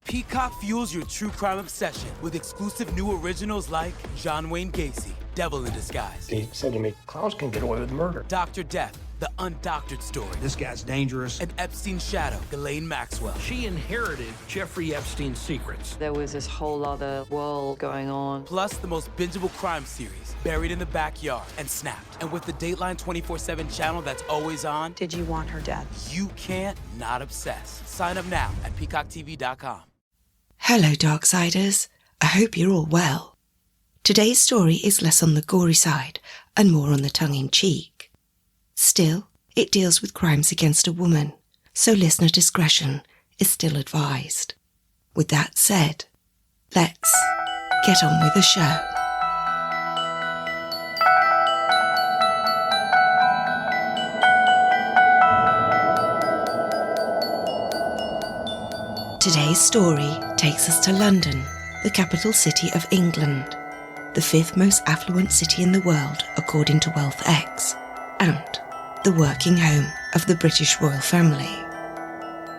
Peacock fuels your true crime obsession with exclusive new originals like John Wayne Gacy, Devil in Disguise. He said to me, Klaus can get away with murder. Dr. Death, the undoctored story. This guy's dangerous. And Epstein's shadow, Ghislaine Maxwell. She inherited Jeffrey Epstein's secrets. There was this whole other world going on. Plus the most bingeable crime series, Buried in the Backyard and Snapped. And with the Dateline 24/7 channel that's always on. Did you want her dead? You can't not obsess. Sign up now at peacocktv.com. Hello, Darksiders. I hope you're all well. Today's story is less on the gory side and more on the tongue-in-cheek. Still, it deals with crimes against a woman, so listener discretion is still advised. With that said, let's get on with the show. Today's story takes us to London, the capital city of England, the fifth most affluent city in the world according to WealthX, and the working home of the British royal family.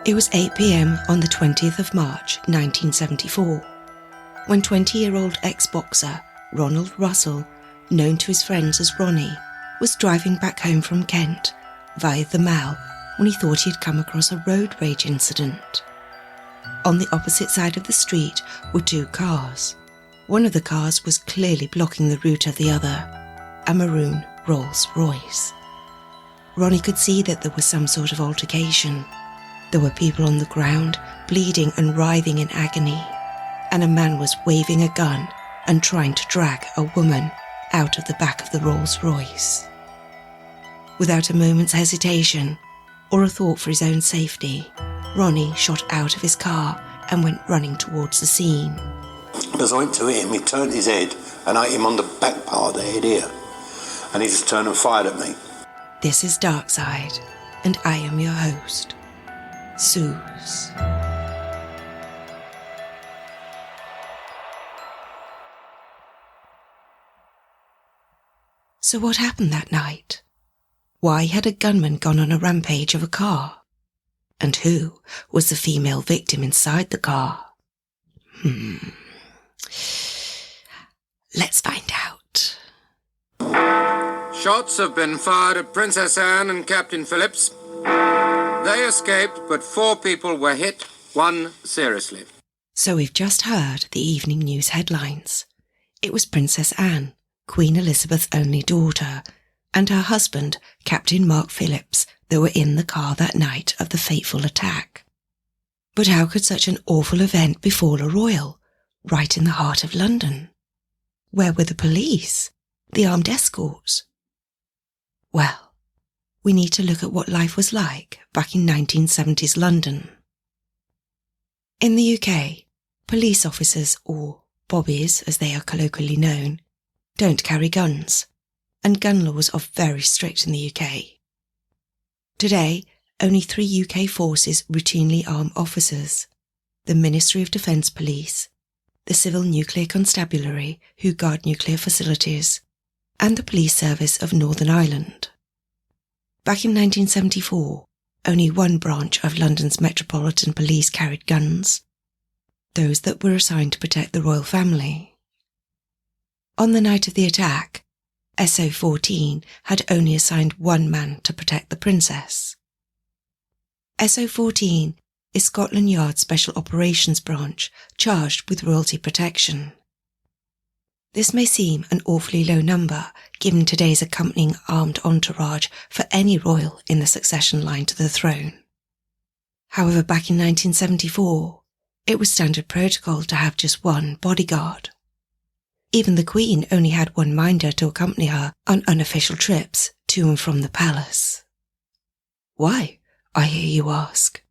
It was 8 p.m. on the 20th of March 1974, when 20-year-old ex-boxer Ronald Russell, known to his friends as Ronnie, was driving back home from Kent via the Mall when he thought he had come across a road rage incident. On the opposite side of the street were two cars. One of the cars was clearly blocking the route of the other, a maroon Rolls-Royce. Ronnie could see that there was some sort of altercation. There were people on the ground, bleeding and writhing in agony, and a man was waving a gun and trying to drag a woman out of the back of the Rolls-Royce. Without a moment's hesitation, or a thought for his own safety, Ronnie shot out of his car and went running towards the scene. As I went to hit him, he turned his head and I hit him on the back part of the head here. And he just turned and fired at me. This is Darkside, and I am your host, SuZe. So what happened that night? Why had a gunman gone on a rampage of a car? And who was the female victim inside the car? Let's find out. Shots have been fired at Princess Anne and Captain Phillips. They escaped, but 4 people were hit, 1 seriously. So we've just heard the evening news headlines. It was Princess Anne, Queen Elizabeth's only daughter, and her husband, Captain Mark Phillips, that were in the car that night of the fateful attack. But how could such an awful event befall a royal, right in the heart of London? Where were the police, the armed escorts? Well, we need to look at what life was like back in 1970s London. In the UK, police officers, or bobbies as they are colloquially known, don't carry guns, and gun laws are very strict in the UK. Today, only 3 UK forces routinely arm officers: the Ministry of Defence Police, the Civil Nuclear Constabulary, who guard nuclear facilities, and the Police Service of Northern Ireland. Back in 1974, only one branch of London's Metropolitan Police carried guns, those that were assigned to protect the royal family. On the night of the attack, SO14 had only assigned one man to protect the princess. SO14 is Scotland Yard's Special Operations Branch charged with royalty protection. This may seem an awfully low number given today's accompanying armed entourage for any royal in the succession line to the throne. However, back in 1974, it was standard protocol to have just one bodyguard. Even the Queen only had one minder to accompany her on unofficial trips to and from the palace. Why, I hear you ask?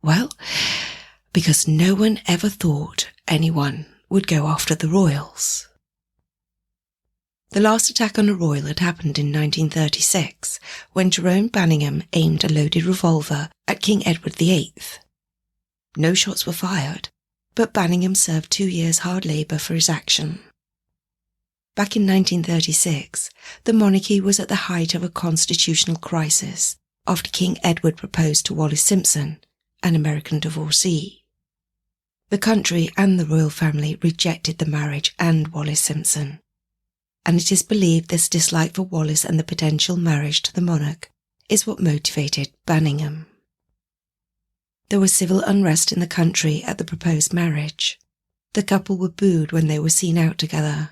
Well, because no one ever thought anyone would go after the royals. The last attack on a royal had happened in 1936, when Jerome Banningham aimed a loaded revolver at King Edward VIII. No shots were fired, but Banningham served 2 years hard labour for his action. Back in 1936, the monarchy was at the height of a constitutional crisis after King Edward proposed to Wallis Simpson, an American divorcee. The country and the royal family rejected the marriage and Wallis Simpson, and it is believed this dislike for Wallis and the potential marriage to the monarch is what motivated Banningham. There was civil unrest in the country at the proposed marriage. The couple were booed when they were seen out together,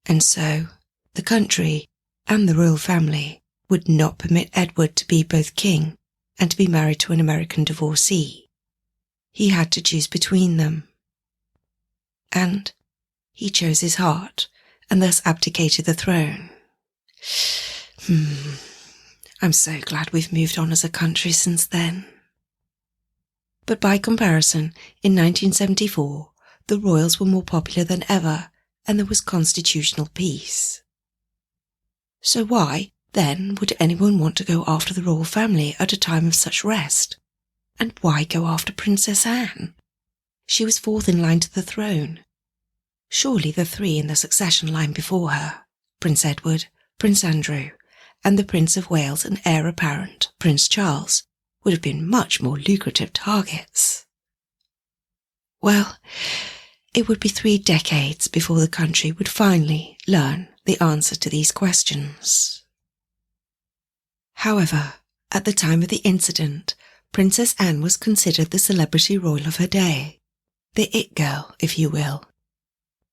and so the country and the royal family would not permit Edward to be both king and to be married to an American divorcee. He had to choose between them. And he chose his heart and thus abdicated the throne. I'm so glad we've moved on as a country since then. But by comparison, in 1974, the royals were more popular than ever, and there was constitutional peace. So why, then, would anyone want to go after the royal family at a time of such rest? And why go after Princess Anne? She was fourth in line to the throne. Surely the three in the succession line before her, Prince Edward, Prince Andrew, and the Prince of Wales and heir apparent, Prince Charles, would have been much more lucrative targets. Well, it would be 3 decades before the country would finally learn the answer to these questions. However, at the time of the incident, Princess Anne was considered the celebrity royal of her day, the it girl, if you will,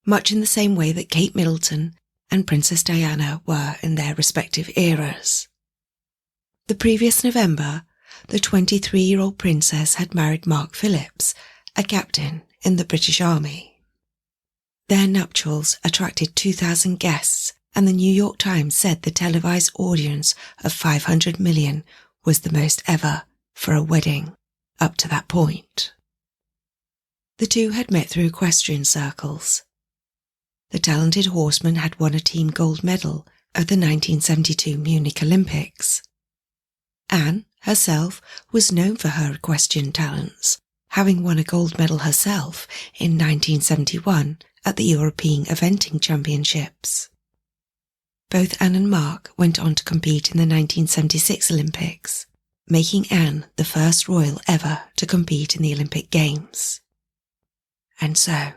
much in the same way that Kate Middleton and Princess Diana were in their respective eras. The previous November, the 23-year-old princess had married Mark Phillips, a captain in the British Army. Their nuptials attracted 2,000 guests, and the New York Times said the televised audience of 500 million was the most ever for a wedding up to that point. The two had met through equestrian circles. The talented horseman had won a team gold medal at the 1972 Munich Olympics. Anne, herself, was known for her equestrian talents, having won a gold medal herself in 1971 at the European Eventing Championships. Both Anne and Mark went on to compete in the 1976 Olympics, making Anne the first royal ever to compete in the Olympic Games. And so,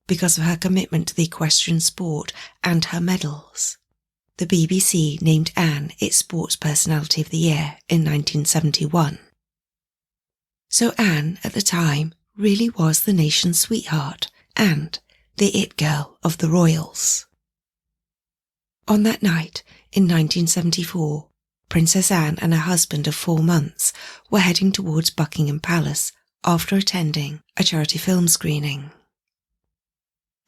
because of her commitment to the equestrian sport and her medals, the BBC named Anne its Sports Personality of the Year in 1971. So Anne, at the time, really was the nation's sweetheart and the it girl of the royals. On that night, in 1974, Princess Anne and her husband of 4 months were heading towards Buckingham Palace after attending a charity film screening.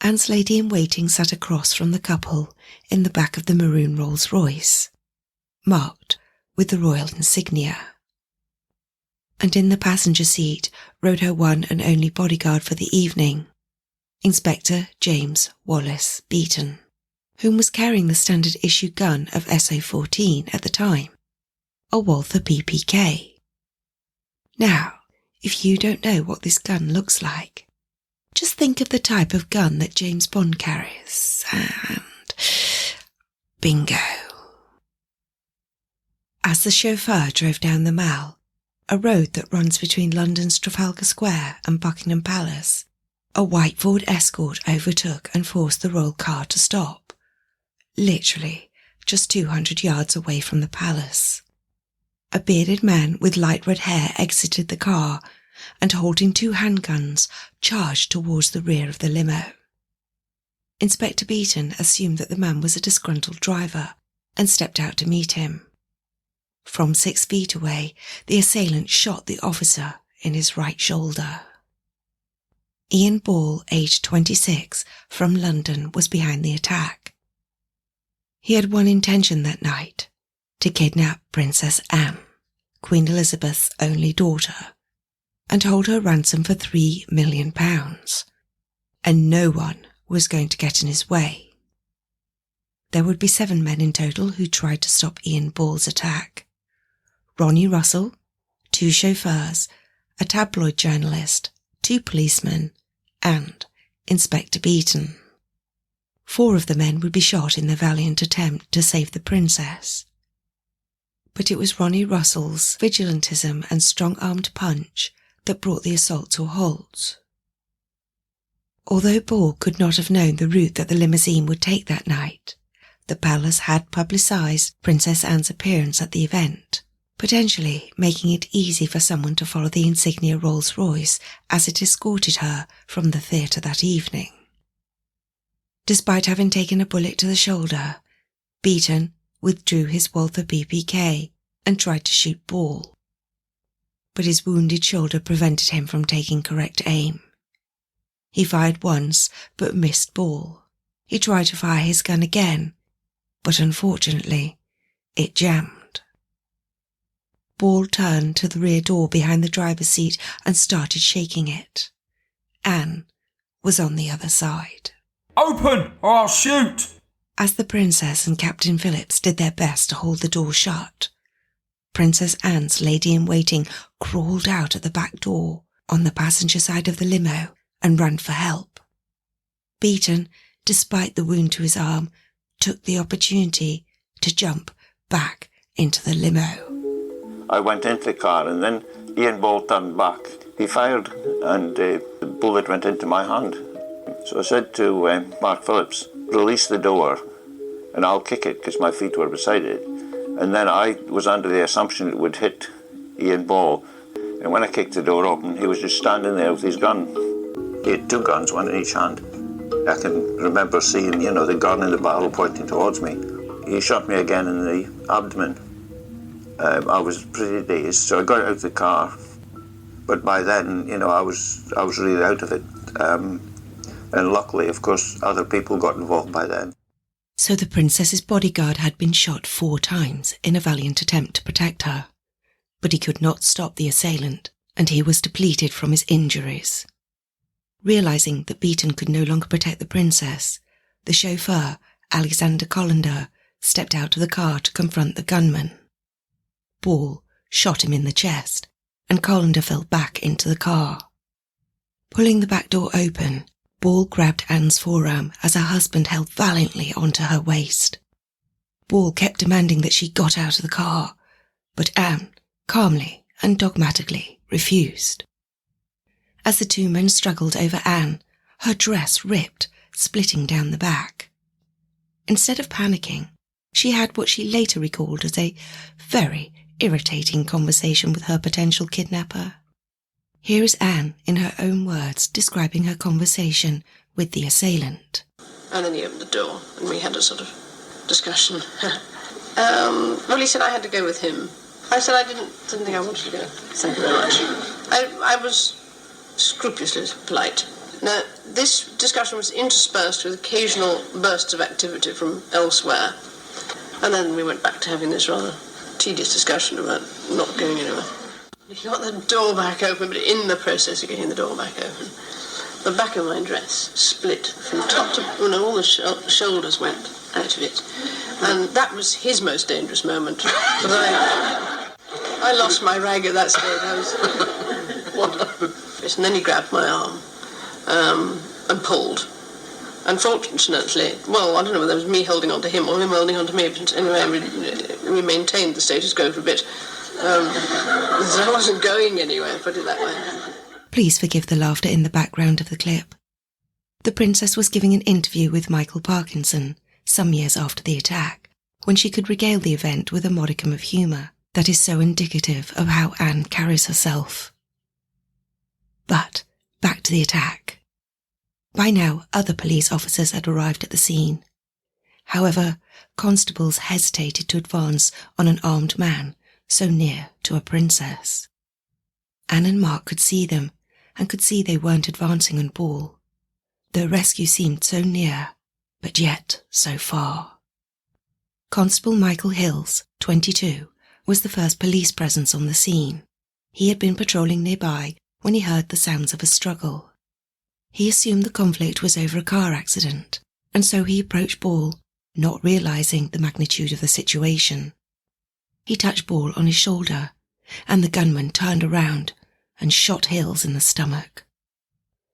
Anne's lady-in-waiting sat across from the couple in the back of the maroon Rolls-Royce, marked with the royal insignia. And in the passenger seat rode her one and only bodyguard for the evening, Inspector James Wallace Beaton, whom was carrying the standard issue gun of SO-14 at the time, a Walther PPK. Now, if you don't know what this gun looks like, just think of the type of gun that James Bond carries, and bingo. As the chauffeur drove down the Mall, a road that runs between London's Trafalgar Square and Buckingham Palace, a white Ford Escort overtook and forced the royal car to stop, literally just 200 yards away from the palace. A bearded man with light red hair exited the car and, holding 2 handguns, charged towards the rear of the limo. Inspector Beaton assumed that the man was a disgruntled driver and stepped out to meet him. From 6 feet away, the assailant shot the officer in his right shoulder. Ian Ball, aged 26, from London, was behind the attack. He had one intention that night: to kidnap Princess Anne, Queen Elizabeth's only daughter, and hold her ransom for £3 million, and no one was going to get in his way. There would be 7 men in total who tried to stop Ian Ball's attack: Ronnie Russell, 2 chauffeurs, a tabloid journalist, 2 policemen, and Inspector Beaton. 4 of the men would be shot in their valiant attempt to save the princess. But it was Ronnie Russell's vigilantism and strong-armed punch that brought the assault to a halt. Although Ball could not have known the route that the limousine would take that night, the palace had publicised Princess Anne's appearance at the event, potentially making it easy for someone to follow the insignia Rolls-Royce as it escorted her from the theatre that evening. Despite having taken a bullet to the shoulder, Beaton withdrew his Walther PPK and tried to shoot Ball. But his wounded shoulder prevented him from taking correct aim. He fired once but missed Ball. He tried to fire his gun again, but unfortunately, it jammed. Ball turned to the rear door behind the driver's seat and started shaking it. Anne was on the other side. Open, or I'll shoot! As the Princess and Captain Phillips did their best to hold the door shut, Princess Anne's lady-in-waiting crawled out at the back door on the passenger side of the limo and ran for help. Beaton, despite the wound to his arm, took the opportunity to jump back into the limo. I went into the car and then Ian Ball turned back. He fired and the bullet went into my hand. So I said to Mark Phillips, release the door and I'll kick it because my feet were beside it. And then I was under the assumption it would hit Ian Ball. And when I kicked the door open, he was just standing there with his gun. He had two guns, one in each hand. I can remember seeing, the gun in the barrel pointing towards me. He shot me again in the abdomen. I was pretty dazed, so I got out of the car. But by then, I was really out of it. And luckily, of course, other people got involved by then. So the princess's bodyguard had been shot 4 times in a valiant attempt to protect her. But he could not stop the assailant, and he was depleted from his injuries. Realising that Beaton could no longer protect the princess, the chauffeur, Alexander Colander, stepped out of the car to confront the gunman. Ball shot him in the chest, and Colander fell back into the car. Pulling the back door open, Ball grabbed Anne's forearm as her husband held valiantly onto her waist. Ball kept demanding that she got out of the car, but Anne, calmly and dogmatically, refused. As the two men struggled over Anne, her dress ripped, splitting down the back. Instead of panicking, she had what she later recalled as a very irritating conversation with her potential kidnapper. Here is Anne, in her own words, describing her conversation with the assailant. And then he opened the door, and we had a sort of discussion. Well, he said I had to go with him. I said I didn't think I wanted to go. Thank you very much. I was scrupulously polite. Now, this discussion was interspersed with occasional bursts of activity from elsewhere. And then we went back to having this rather tedious discussion about not going anywhere. He got the door back open, but in the process of getting the door back open, the back of my dress split from top to... all the shoulders went out of it. And that was his most dangerous moment. But I lost my rag at that stage. And then he grabbed my arm and pulled. Unfortunately, well, I don't know whether it was me holding on to him or him holding on to me, but anyway, we maintained the status quo for a bit. So I wasn't going anywhere, put it that way. Please forgive the laughter in the background of the clip. The princess was giving an interview with Michael Parkinson some years after the attack, when she could regale the event with a modicum of humour that is so indicative of how Anne carries herself. But back to the attack. By now, other police officers had arrived at the scene. However, constables hesitated to advance on an armed man so near to a princess. Anne and Mark could see them, and could see they weren't advancing on Ball. The rescue seemed so near, but yet so far. Constable Michael Hills, 22, was the first police presence on the scene. He had been patrolling nearby when he heard the sounds of a struggle. He assumed the conflict was over a car accident, and so he approached Ball, not realising the magnitude of the situation. He touched Ball on his shoulder, and the gunman turned around and shot Hills in the stomach.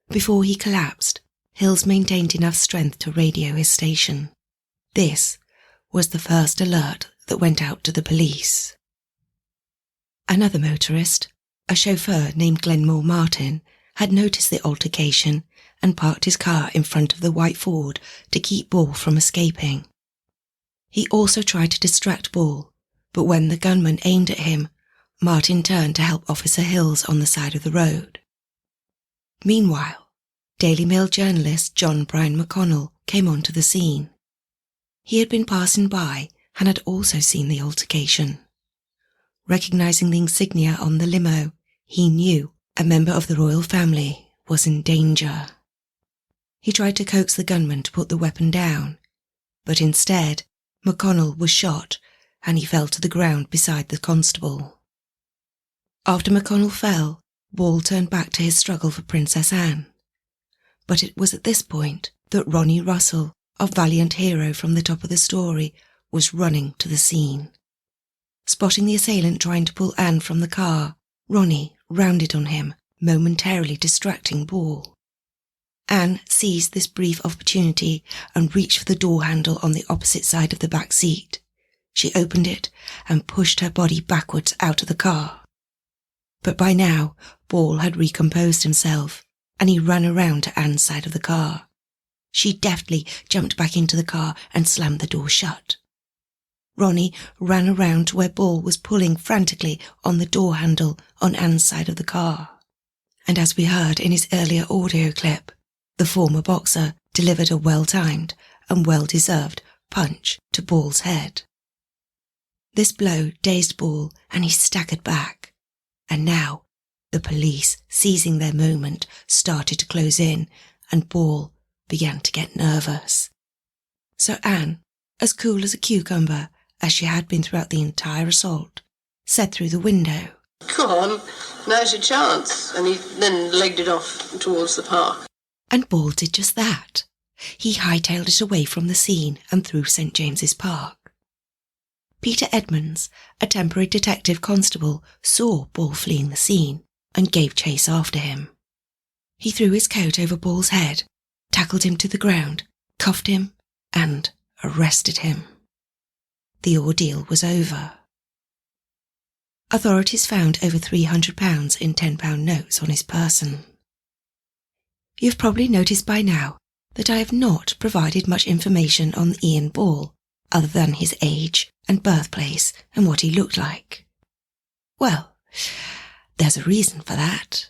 Before he collapsed, Hills maintained enough strength to radio his station. This was the first alert that went out to the police. Another motorist, a chauffeur named Glenmore Martin, had noticed the altercation and parked his car in front of the white Ford to keep Ball from escaping. He also tried to distract Ball, but when the gunman aimed at him, Martin turned to help Officer Hills on the side of the road. Meanwhile, Daily Mail journalist John Bryan McConnell came onto the scene. He had been passing by and had also seen the altercation. Recognising the insignia on the limo, he knew a member of the royal family was in danger. He tried to coax the gunman to put the weapon down, but instead, McConnell was shot and he fell to the ground beside the constable. After McConnell fell, Ball turned back to his struggle for Princess Anne. But it was at this point that Ronnie Russell, our valiant hero from the top of the story, was running to the scene. Spotting the assailant trying to pull Anne from the car, Ronnie rounded on him, momentarily distracting Ball. Anne seized this brief opportunity and reached for the door handle on the opposite side of the back seat. She opened it and pushed her body backwards out of the car. But by now, Ball had recomposed himself, and he ran around to Anne's side of the car. She deftly jumped back into the car and slammed the door shut. Ronnie ran around to where Ball was pulling frantically on the door handle on Anne's side of the car. And as we heard in his earlier audio clip, the former boxer delivered a well-timed and well-deserved punch to Ball's head. This blow dazed Ball and he staggered back. And now, the police, seizing their moment, started to close in and Ball began to get nervous. So Anne, as cool as a cucumber, as she had been throughout the entire assault, said through the window, "Come on, now's your chance." And he then legged it off towards the park. And Ball did just that. He hightailed it away from the scene and through St. James's Park. Peter Edmonds, a temporary detective constable, saw Ball fleeing the scene and gave chase after him. He threw his coat over Ball's head, tackled him to the ground, cuffed him, and arrested him. The ordeal was over. Authorities found over £300 in £10 notes on his person. You've probably noticed by now that I have not provided much information on Ian Ball, other than his age and birthplace and what he looked like. Well, there's a reason for that.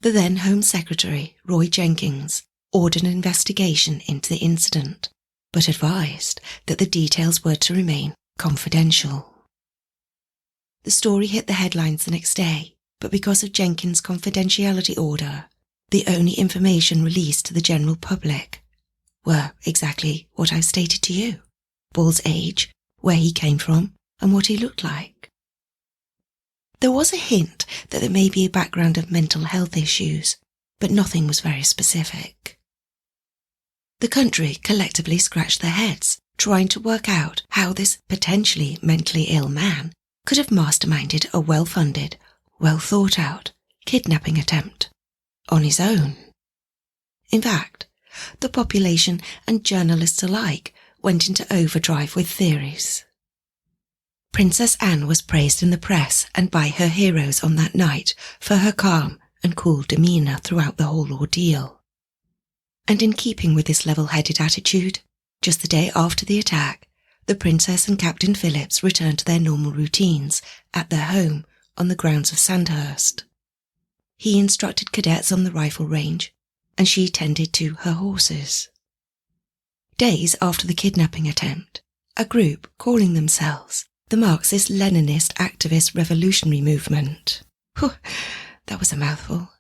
The then Home Secretary, Roy Jenkins, ordered an investigation into the incident, but advised that the details were to remain confidential. The story hit the headlines the next day, but because of Jenkins' confidentiality order, the only information released to the general public were exactly what I've stated to you: Ball's age, where he came from, and what he looked like. There was a hint that there may be a background of mental health issues, but nothing was very specific. The country collectively scratched their heads, trying to work out how this potentially mentally ill man could have masterminded a well-funded, well-thought-out kidnapping attempt on his own. In fact, the population and journalists alike went into overdrive with theories. Princess Anne was praised in the press and by her heroes on that night for her calm and cool demeanour throughout the whole ordeal. And in keeping with this level-headed attitude, just the day after the attack, the Princess and Captain Phillips returned to their normal routines at their home on the grounds of Sandhurst. He instructed cadets on the rifle range, and she tended to her horses. Days after the kidnapping attempt, a group calling themselves the Marxist-Leninist Activist Revolutionary Movement, that was a mouthful,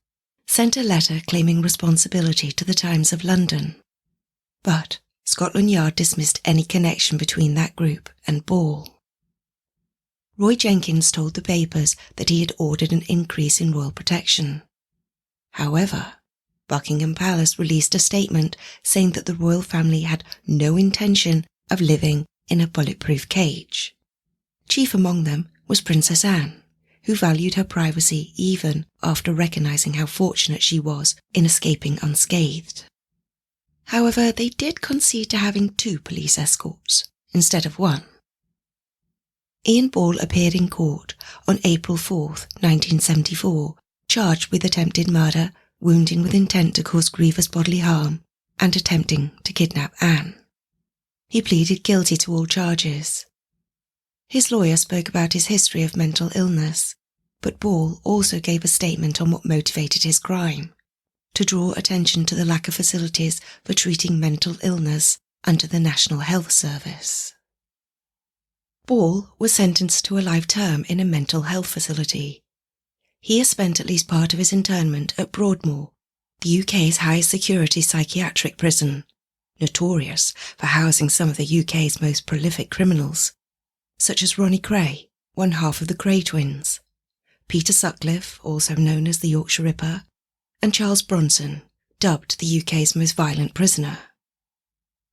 sent a letter claiming responsibility to the Times of London. But Scotland Yard dismissed any connection between that group and Ball. Roy Jenkins told the papers that he had ordered an increase in royal protection. However, Buckingham Palace released a statement saying that the royal family had no intention of living in a bulletproof cage. Chief among them was Princess Anne, who valued her privacy even after recognising how fortunate she was in escaping unscathed. However, they did concede to having 2 police escorts instead of 1. Ian Ball appeared in court on April 4th, 1974, charged with attempted murder wounding with intent to cause grievous bodily harm, and attempting to kidnap Anne. He pleaded guilty to all charges. His lawyer spoke about his history of mental illness, but Ball also gave a statement on what motivated his crime, to draw attention to the lack of facilities for treating mental illness under the National Health Service. Ball was sentenced to a life term in a mental health facility. He has spent at least part of his internment at Broadmoor, the UK's highest security psychiatric prison, notorious for housing some of the UK's most prolific criminals, such as Ronnie Kray, one half of the Kray twins, Peter Sutcliffe, also known as the Yorkshire Ripper, and Charles Bronson, dubbed the UK's most violent prisoner.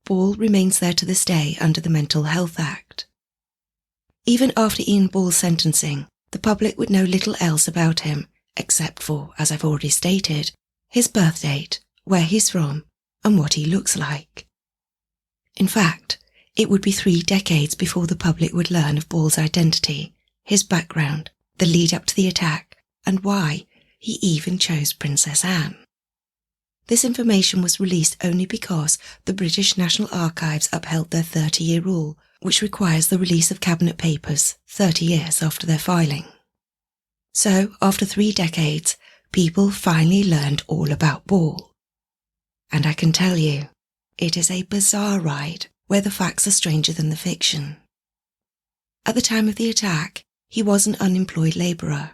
Ball remains there to this day under the Mental Health Act. Even after Ian Ball's sentencing, the public would know little else about him, except for, as I've already stated, his birth date, where he's from, and what he looks like. In fact, it would be 3 decades before the public would learn of Ball's identity, his background, the lead up to the attack, and why he even chose Princess Anne. This information was released only because the British National Archives upheld their 30-year rule, which requires the release of cabinet papers 30 years after their filing. So, after 3 decades, people finally learned all about Ball. And I can tell you, it is a bizarre ride where the facts are stranger than the fiction. At the time of the attack, he was an unemployed labourer.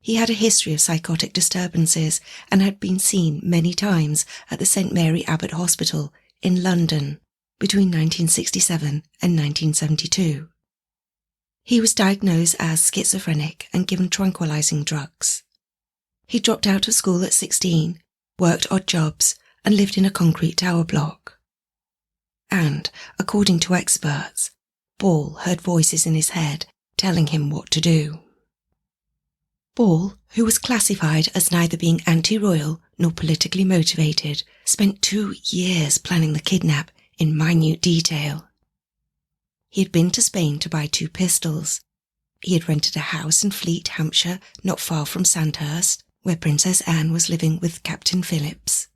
He had a history of psychotic disturbances and had been seen many times at the St Mary Abbot Hospital in London between 1967 and 1972. He was diagnosed as schizophrenic and given tranquilizing drugs. He dropped out of school at 16, worked odd jobs, and lived in a concrete tower block. And, according to experts, Ball heard voices in his head telling him what to do. Ball, who was classified as neither being anti-royal nor politically motivated, spent 2 years planning the kidnap in minute detail. He had been to Spain to buy 2 pistols. He had rented a house in Fleet, Hampshire, not far from Sandhurst, where Princess Anne was living with Captain Phillips.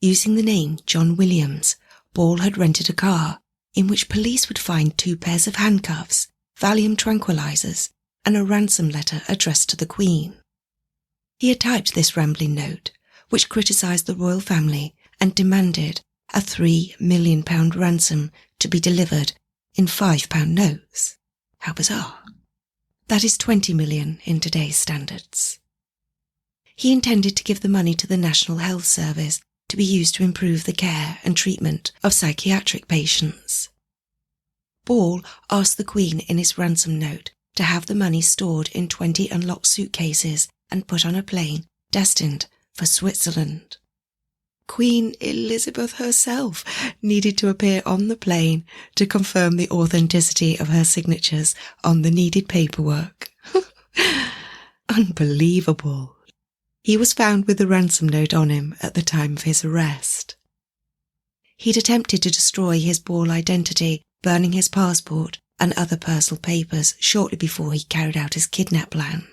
Using the name John Williams, Ball had rented a car in which police would find 2 pairs of handcuffs, Valium tranquilizers, and a ransom letter addressed to the Queen. He had typed this rambling note, which criticised the royal family and demanded a £3 million ransom to be delivered in £5 notes. How bizarre. That is 20 million in today's standards. He intended to give the money to the National Health Service to be used to improve the care and treatment of psychiatric patients. Ball asked the Queen in his ransom note to have the money stored in 20 unlocked suitcases and put on a plane destined for Switzerland. Queen Elizabeth herself needed to appear on the plane to confirm the authenticity of her signatures on the needed paperwork. Unbelievable. He was found with the ransom note on him at the time of his arrest. He'd attempted to destroy his Ball identity, burning his passport and other personal papers shortly before he carried out his kidnap plan.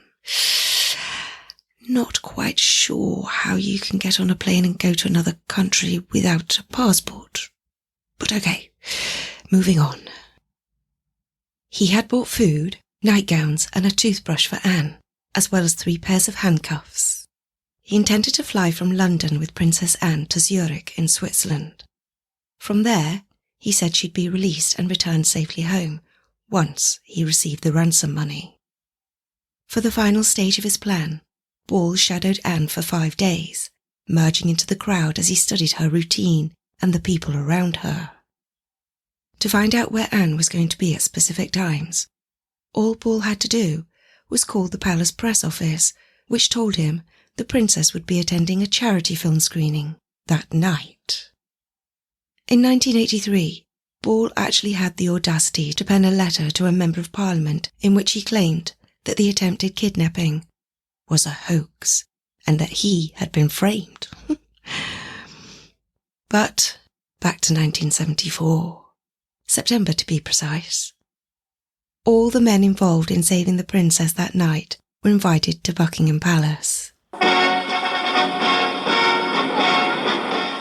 Not quite sure how you can get on a plane and go to another country without a passport. But okay, moving on. He had bought food, nightgowns and a toothbrush for Anne, as well as 3 pairs of handcuffs. He intended to fly from London with Princess Anne to Zurich in Switzerland. From there, he said she'd be released and returned safely home once he received the ransom money. For the final stage of his plan, Ball shadowed Anne for 5 days, merging into the crowd as he studied her routine and the people around her. To find out where Anne was going to be at specific times, all Ball had to do was call the palace press office, which told him the princess would be attending a charity film screening that night. In 1983, Ball actually had the audacity to pen a letter to a member of Parliament in which he claimed that the attempted kidnapping was a hoax and that he had been framed. But back to 1974, September to be precise. All the men involved in saving the princess that night were invited to Buckingham Palace.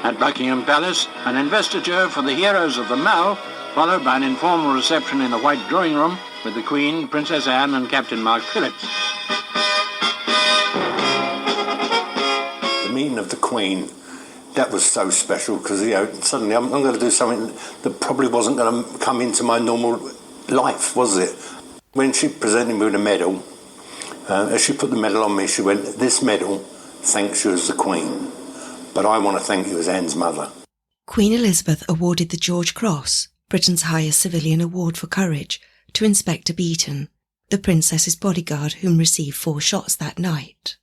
At Buckingham Palace, an investiture for the heroes of the Mall, followed by an informal reception in the White Drawing Room with the Queen, Princess Anne and Captain Mark Phillips. The meeting of the Queen, that was so special because, suddenly I'm going to do something that probably wasn't going to come into my normal life, was it? When she presented me with a medal, as she put the medal on me, she went, "This medal thanks you as the Queen, but I want to thank you as Anne's mother." Queen Elizabeth awarded the George Cross, Britain's highest civilian award for courage, to Inspector Beaton, the princess's bodyguard whom received 4 shots that night.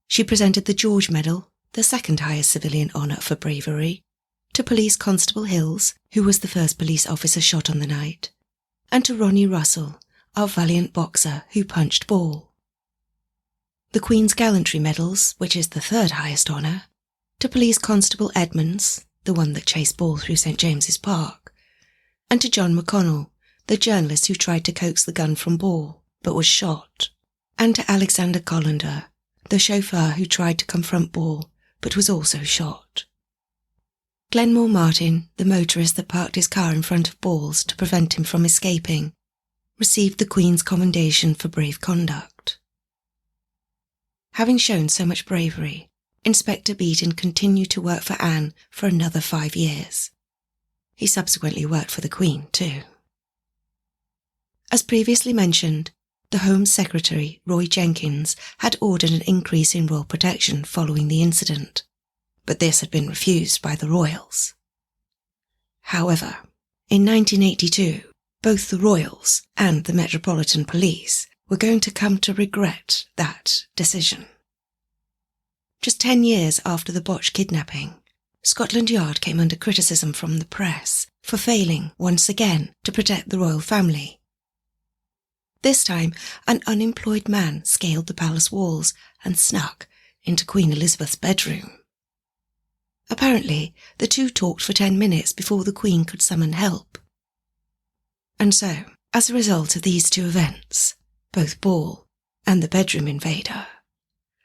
She presented the George Medal, the second highest civilian honour for bravery, to Police Constable Hills, who was the first police officer shot on the night, and to Ronnie Russell, our valiant boxer who punched Ball. The Queen's Gallantry Medals, which is the third highest honour, to Police Constable Edmonds, the one that chased Ball through St James's Park, and to John McConnell, the journalist who tried to coax the gun from Ball, but was shot, and to Alexander Collender, the chauffeur who tried to confront Ball, but was also shot. Glenmore Martin, the motorist that parked his car in front of Ball's to prevent him from escaping, received the Queen's Commendation for brave conduct. Having shown so much bravery, Inspector Beaton continued to work for Anne for another 5 years. He subsequently worked for the Queen too. As previously mentioned, the Home Secretary, Roy Jenkins, had ordered an increase in royal protection following the incident, but this had been refused by the royals. However, in 1982, both the royals and the Metropolitan Police were going to come to regret that decision. Just 10 years after the botched kidnapping, Scotland Yard came under criticism from the press for failing, once again, to protect the royal family. This time, an unemployed man scaled the palace walls and snuck into Queen Elizabeth's bedroom. Apparently, the two talked for 10 minutes before the Queen could summon help. And so, as a result of these two events, both Ball and the bedroom invader,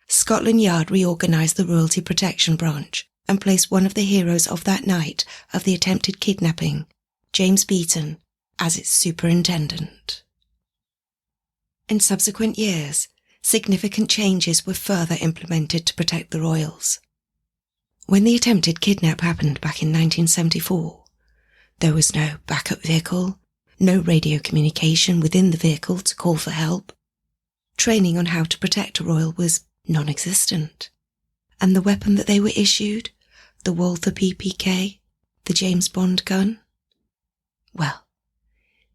Scotland Yard reorganised the Royalty Protection Branch and placed one of the heroes of that night of the attempted kidnapping, James Beaton, as its superintendent. In subsequent years, significant changes were further implemented to protect the royals. When the attempted kidnap happened back in 1974, there was no backup vehicle, no radio communication within the vehicle to call for help. Training on how to protect a royal was non-existent, and the weapon that they were issued, the Walther PPK, the James Bond gun, well,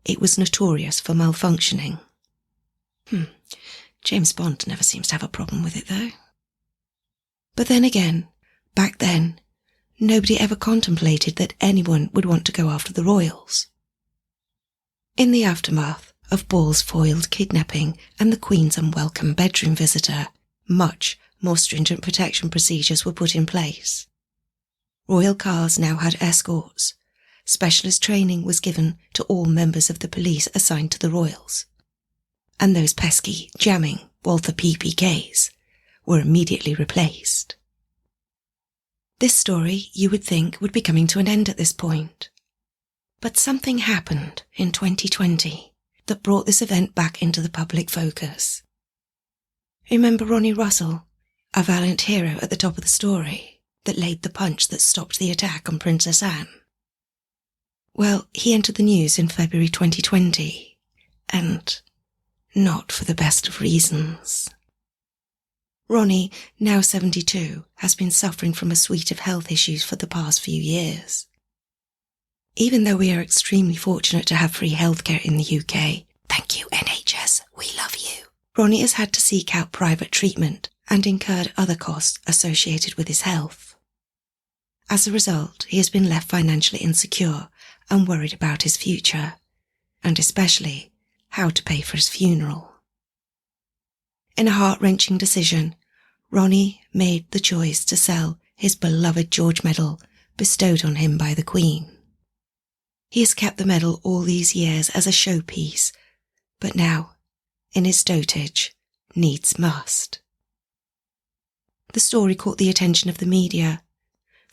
it was notorious for malfunctioning. James Bond never seems to have a problem with it though. But then again, back then, nobody ever contemplated that anyone would want to go after the royals. In the aftermath of Ball's foiled kidnapping and the Queen's unwelcome bedroom visitor, much more stringent protection procedures were put in place. Royal cars now had escorts. Specialist training was given to all members of the police assigned to the royals. And those pesky, jamming Walther PPKs were immediately replaced. This story, you would think, would be coming to an end at this point. But something happened in 2020 that brought this event back into the public focus. Remember Ronnie Russell, a valiant hero at the top of the story, that laid the punch that stopped the attack on Princess Anne? Well, he entered the news in February 2020, and not for the best of reasons. Ronnie, now 72, has been suffering from a suite of health issues for the past few years. Even though we are extremely fortunate to have free healthcare in the UK, thank you NHS, we love you, Ronnie has had to seek out private treatment and incurred other costs associated with his health. As a result, he has been left financially insecure and worried about his future, and especially how to pay for his funeral. In a heart-wrenching decision, Ronnie made the choice to sell his beloved George Medal bestowed on him by the Queen. He has kept the medal all these years as a showpiece, but now, in his dotage, needs must. The story caught the attention of the media.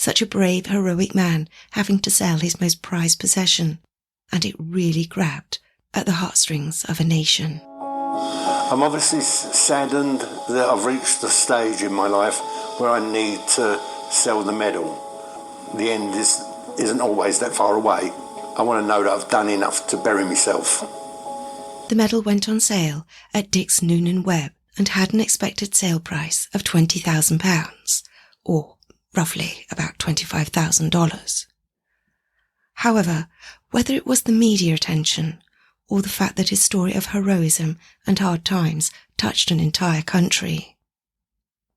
Such a brave, heroic man having to sell his most prized possession, and it really grabbed at the heartstrings of a nation. I'm obviously saddened that I've reached the stage in my life where I need to sell the medal. The end isn't always that far away. I want to know that I've done enough to bury myself. The medal went on sale at Dick's Noonan Webb and had an expected sale price of £20,000, or roughly about $25,000. However, whether it was the media attention or the fact that his story of heroism and hard times touched an entire country,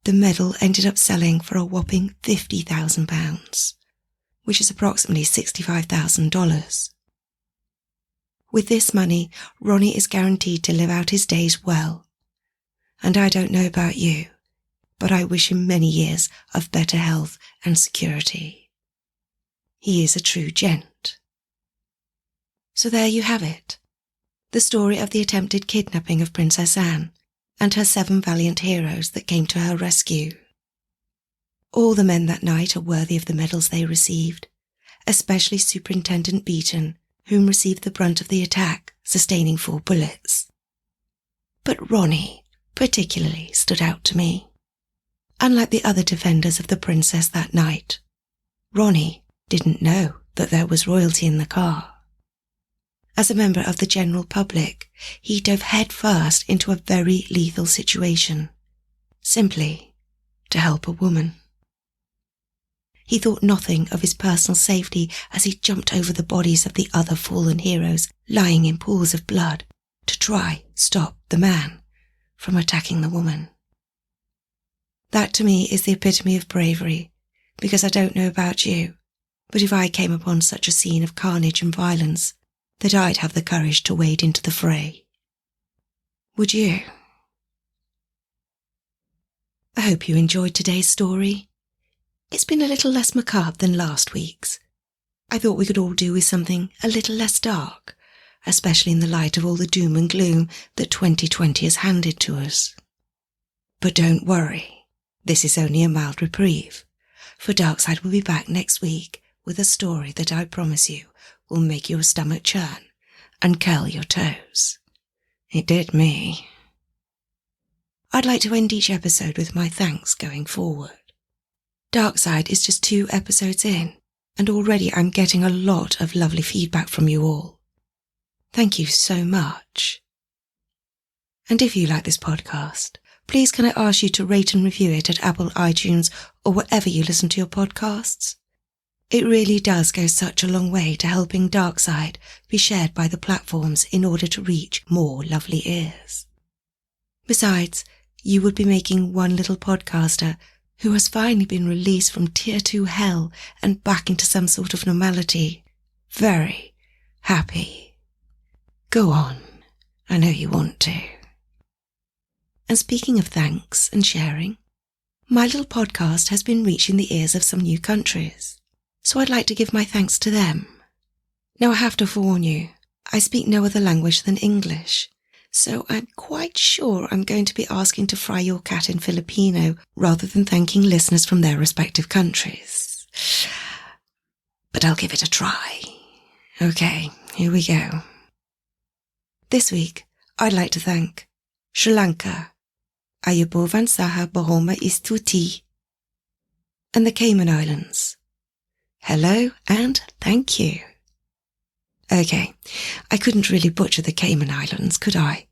the medal ended up selling for a whopping £50,000, which is approximately $65,000. With this money, Ronnie is guaranteed to live out his days well. And I don't know about you, but I wish him many years of better health and security. He is a true gent. So there you have it. The story of the attempted kidnapping of Princess Anne and her 7 valiant heroes that came to her rescue. All the men that night are worthy of the medals they received, especially Superintendent Beaton, whom received the brunt of the attack, sustaining 4 bullets. But Ronnie particularly stood out to me. Unlike the other defenders of the princess that night, Ronnie didn't know that there was royalty in the car. As a member of the general public, he dove headfirst into a very lethal situation, simply to help a woman. He thought nothing of his personal safety as he jumped over the bodies of the other fallen heroes lying in pools of blood to try stop the man from attacking the woman. That to me is the epitome of bravery, because I don't know about you, but if I came upon such a scene of carnage and violence, that I'd have the courage to wade into the fray. Would you? I hope you enjoyed today's story. It's been a little less macabre than last week's. I thought we could all do with something a little less dark, especially in the light of all the doom and gloom that 2020 has handed to us. But don't worry, this is only a mild reprieve, for Darkside will be back next week with a story that I promise you will make your stomach churn and curl your toes. It did me. I'd like to end each episode with my thanks going forward. Darkside is just 2 episodes in, and already I'm getting a lot of lovely feedback from you all. Thank you so much. And if you like this podcast, please can I ask you to rate and review it at Apple iTunes or wherever you listen to your podcasts? It really does go such a long way to helping Darkside be shared by the platforms in order to reach more lovely ears. Besides, you would be making one little podcaster who has finally been released from Tier 2 hell and back into some sort of normality very happy. Go on, I know you want to. And speaking of thanks and sharing, my little podcast has been reaching the ears of some new countries, so I'd like to give my thanks to them. Now I have to forewarn you, I speak no other language than English, so I'm quite sure I'm going to be asking to fry your cat in Filipino rather than thanking listeners from their respective countries. But I'll give it a try. Okay, here we go. This week, I'd like to thank Sri Lanka, Ayabovan Saha Bahoma Istuti, and the Cayman Islands. Hello and thank you. Okay, I couldn't really butcher the Cayman Islands, could I?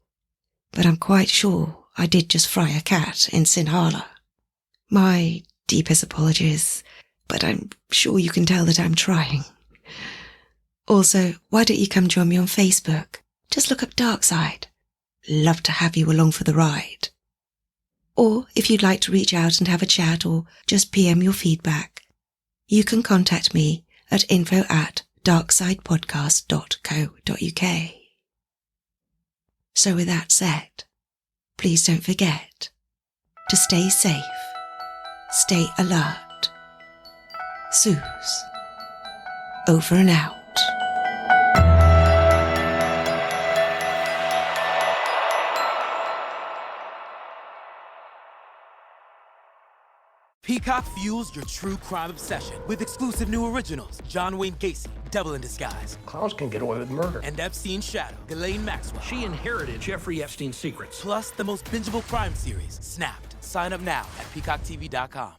But I'm quite sure I did just fry a cat in Sinhala. My deepest apologies, but I'm sure you can tell that I'm trying. Also, why don't you come join me on Facebook? Just look up Darkside. Love to have you along for the ride. Or if you'd like to reach out and have a chat or just PM your feedback, you can contact me at info@darksidepodcast.co.uk. So with that said, please don't forget to stay safe, stay alert. SuZe, over and out. Peacock fuels your true crime obsession with exclusive new originals. John Wayne Gacy, Devil in Disguise. Clowns can get away with murder. And Epstein's Shadow, Ghislaine Maxwell. She inherited Jeffrey Epstein's secrets. Plus the most bingeable crime series, Snapped. Sign up now at peacocktv.com.